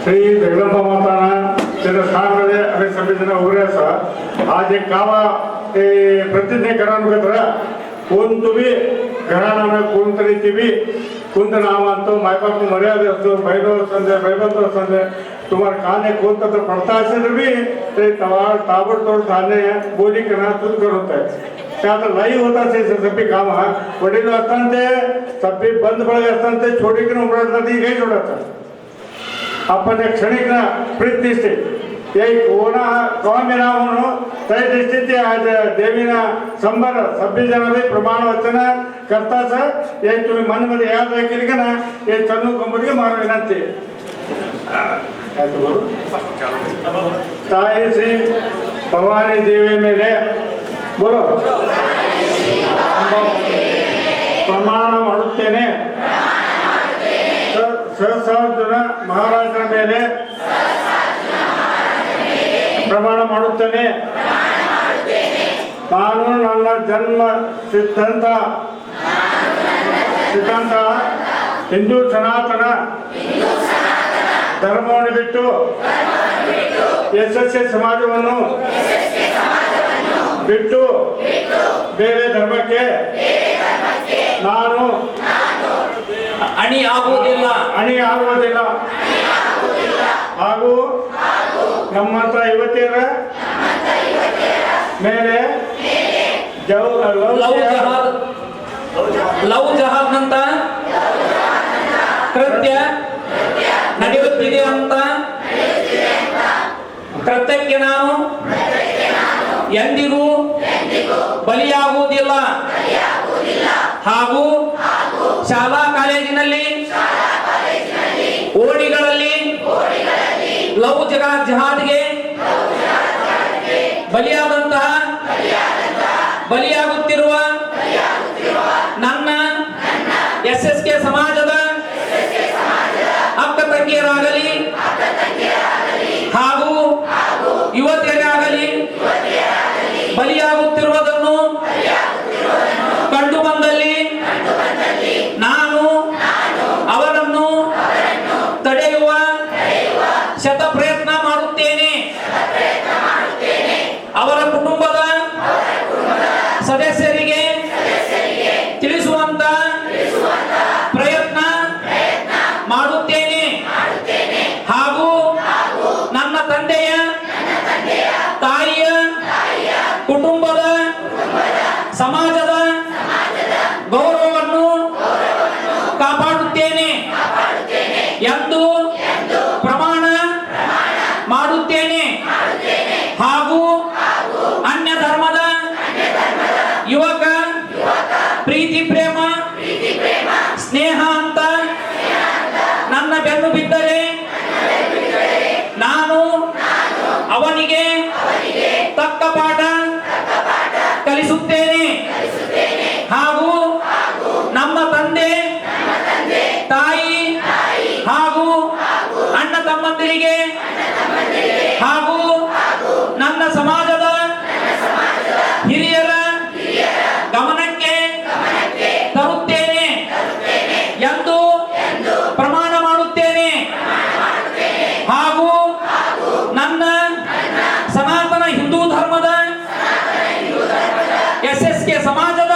श्री जगदंबा माता तेरे स्थान में अरे सभी जना उगरे सा आज एक कावा प्रतिज्ञा कराने के तरह कौन तो भी घराना में कौन तरीके भी कौन नाम अंतो माय बाप को मर्यादा असतो भाईनो संजय भाईबंधो संजय तुम्हारे खाने कौन तो पड़ता है भी ते तवार ताबड़ तोड़ खाने बोली करना तुझ करोता है क्या तो लाई होता है सभी काम है बड़ी तो अस्तंते सभी बंद पड़ गए अस्तंते छोटी की उम्र नदी गई छोड़ा था अपन क्षणिक ना प्रतिष्ठे यही कोना स्वामी नामनो तय दृष्टि आज देवी ना संबर सभी जन भी प्रमाण वचन करता सर यही तुम्हें मन में याद रखेगा ना ये चन्नू कंपनी के मारो विनंती ताई श्री भवानी देवी मेरे बोलो प्रमाण ಮಾಡುತ್ತೇನೆ ಸಹಸ್ರಾರ್ಜುನ ಮಹಾರಾಜರ ಮೇಲೆ ಪ್ರಮಾಣ ಮಾಡುತ್ತೇನೆ ನಾನು ನನ್ನ ಜನ್ಮ ಸಿದ್ಧಾಂತ ಹಿಂದೂ ಸನಾತನ ಧರ್ಮವನ್ನು ಬಿಟ್ಟು ಎಸ್ಎಸ್ಎ ಸಮಾಜವನ್ನು ಬಿಟ್ಟು ಬೇರೆ ಧರ್ಮಕ್ಕೆ ನಾನು ಅಣಿಯಾಗುವುದಿಲ್ಲ ಹಾಗೂ ನಮ್ಮಂತ ಯುವತಿಯರ ಮೇಲೆ ಲವ್ ಜಹಾದ್ ಅಂತ ಕೃತ್ಯ ನಡೆಯುತ್ತಿದೆ ಅಂತ ಕೃತ್ಯಕ್ಕೆ ನಾನು ಎಂದಿಗೂ ಬಲಿಯಾಗುವುದಿಲ್ಲ ಹಾಗೂ ಶಾಲಾ ಕಾಲೇಜಿನಲ್ಲಿ ಓಣಿಗಳಲ್ಲಿ ಲವ್ ಜಹಾದ್ಗೆ ಬಲಿಯಾಗುತ್ತಿರುವ ನನ್ನ ಎಸ್ಎಸ್ಕೆ ಸಮಾಜದ ಅಕ್ಕ ತಂಗಿಯರಾಗಲಿ ಹಾಗೂ ಯುವತಿಯರಾಗಲಿ ಬಲಿಯಾಗುತ್ತಿರುವುದನ್ನು ಕಂಡು ಬಂದಲ್ಲಿ ನಾನು ಅವರನ್ನು ತಡೆಯುವ ಶತ ಪ್ರಯತ್ನ ಮಾಡುತ್ತೇನೆ. ಅವರ ಕುಟುಂಬದ ಸದಸ್ಯರಿಗೆ ತಿಳಿಸುವಂತ ಪ್ರಯತ್ನ ಮಾಡುತ್ತೇನೆ ಹಾಗೂ ನನ್ನ ತಂದೆಯ ತಾಯಿಯ ಕುಟುಂಬದ ಸಮಾಜದ ಗೌರವವನ್ನು ಕಾಪಾಡುತ್ತೇನೆ ಎಂದು ಪ್ರಮಾಣ ಮಾಡುತ್ತೇನೆ ಹಾಗೂ ಅನ್ಯ ಧರ್ಮದ ಯುವಕ ಪ್ರೀತಿ ಪ್ರೇಮ ಸ್ನೇಹ ಅಂತ ನನ್ನ ಬೆನ್ನು ಬಿದ್ದರೆ ನಾನು ಅವನಿಗೆ ತಕ್ಕ ಪಾಠ ಕಲಿಸುತ್ತೇನೆ ಹಾಗೂ ನಮ್ಮ ತಂದೆ ತಾಯಿ ಹಾಗೂ ಅಣ್ಣ ತಮ್ಮಂದಿರಿಗೆ ಹಾಗೂ ನನ್ನ ಸಮಾಜದ ಹಿರಿಯರ ಗಮನಕ್ಕೆ ತರುತ್ತೇನೆ ಎಂದು ಪ್ರಮಾಣ ಮಾಡುತ್ತೇನೆ ಹಾಗೂ ನನ್ನ ಸನಾತನ ಹಿಂದೂ ಧರ್ಮದ ಎಸ್ಎಸ್ಕೆ ಸಮಾಜದ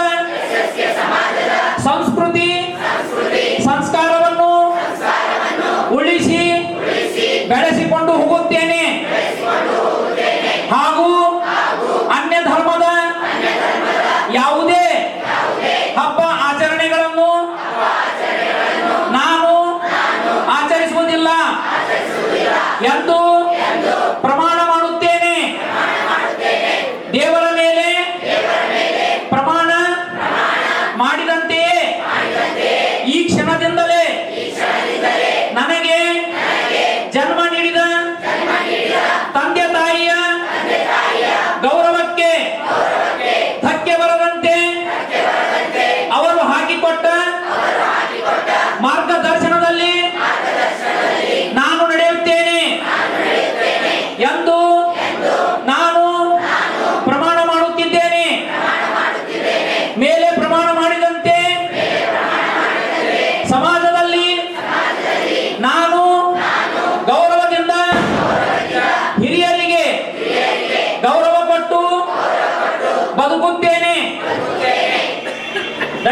ಸಂಸ್ಕೃತಿ ಸಂಸ್ಕಾರವನ್ನು ಉಳಿಸಿ ಬೆಳೆಸಿಕೊಂಡು ಹೋಗುತ್ತೇನೆ ಹಾಗೂ ಅನ್ಯ ಧರ್ಮದ ಯಾವುದೇ ಹಬ್ಬ ಆಚರಣೆಗಳನ್ನು ನಾನು ಆಚರಿಸುವುದಿಲ್ಲ ಎಂದು ಪ್ರಮಾಣ ಮಾಡುತ್ತೇನೆ. ದೇವರ ಮೇಲೆ ಪ್ರಮಾಣ ಮಾಡಿದಂತೆಯೇ ಈ ಕ್ಷಣದಿಂದಲೇ ನನಗೆ ಜನ್ಮ ನೀಡಿದ ತಂದೆ ತಾಯಿಯ ಗೌರವಕ್ಕೆ ಧಕ್ಕೆ ಬರದಂತೆ ಅವರು ಹಾಕಿಕೊಟ್ಟ ಮಾರ್ಗದರ್ಶನದಲ್ಲಿ ನಾನು ನಡೆಯುತ್ತೇನೆ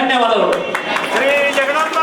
ಧನ್ಯವಾದಗಳು. ಶ್ರೀ ಜಗದಂಬ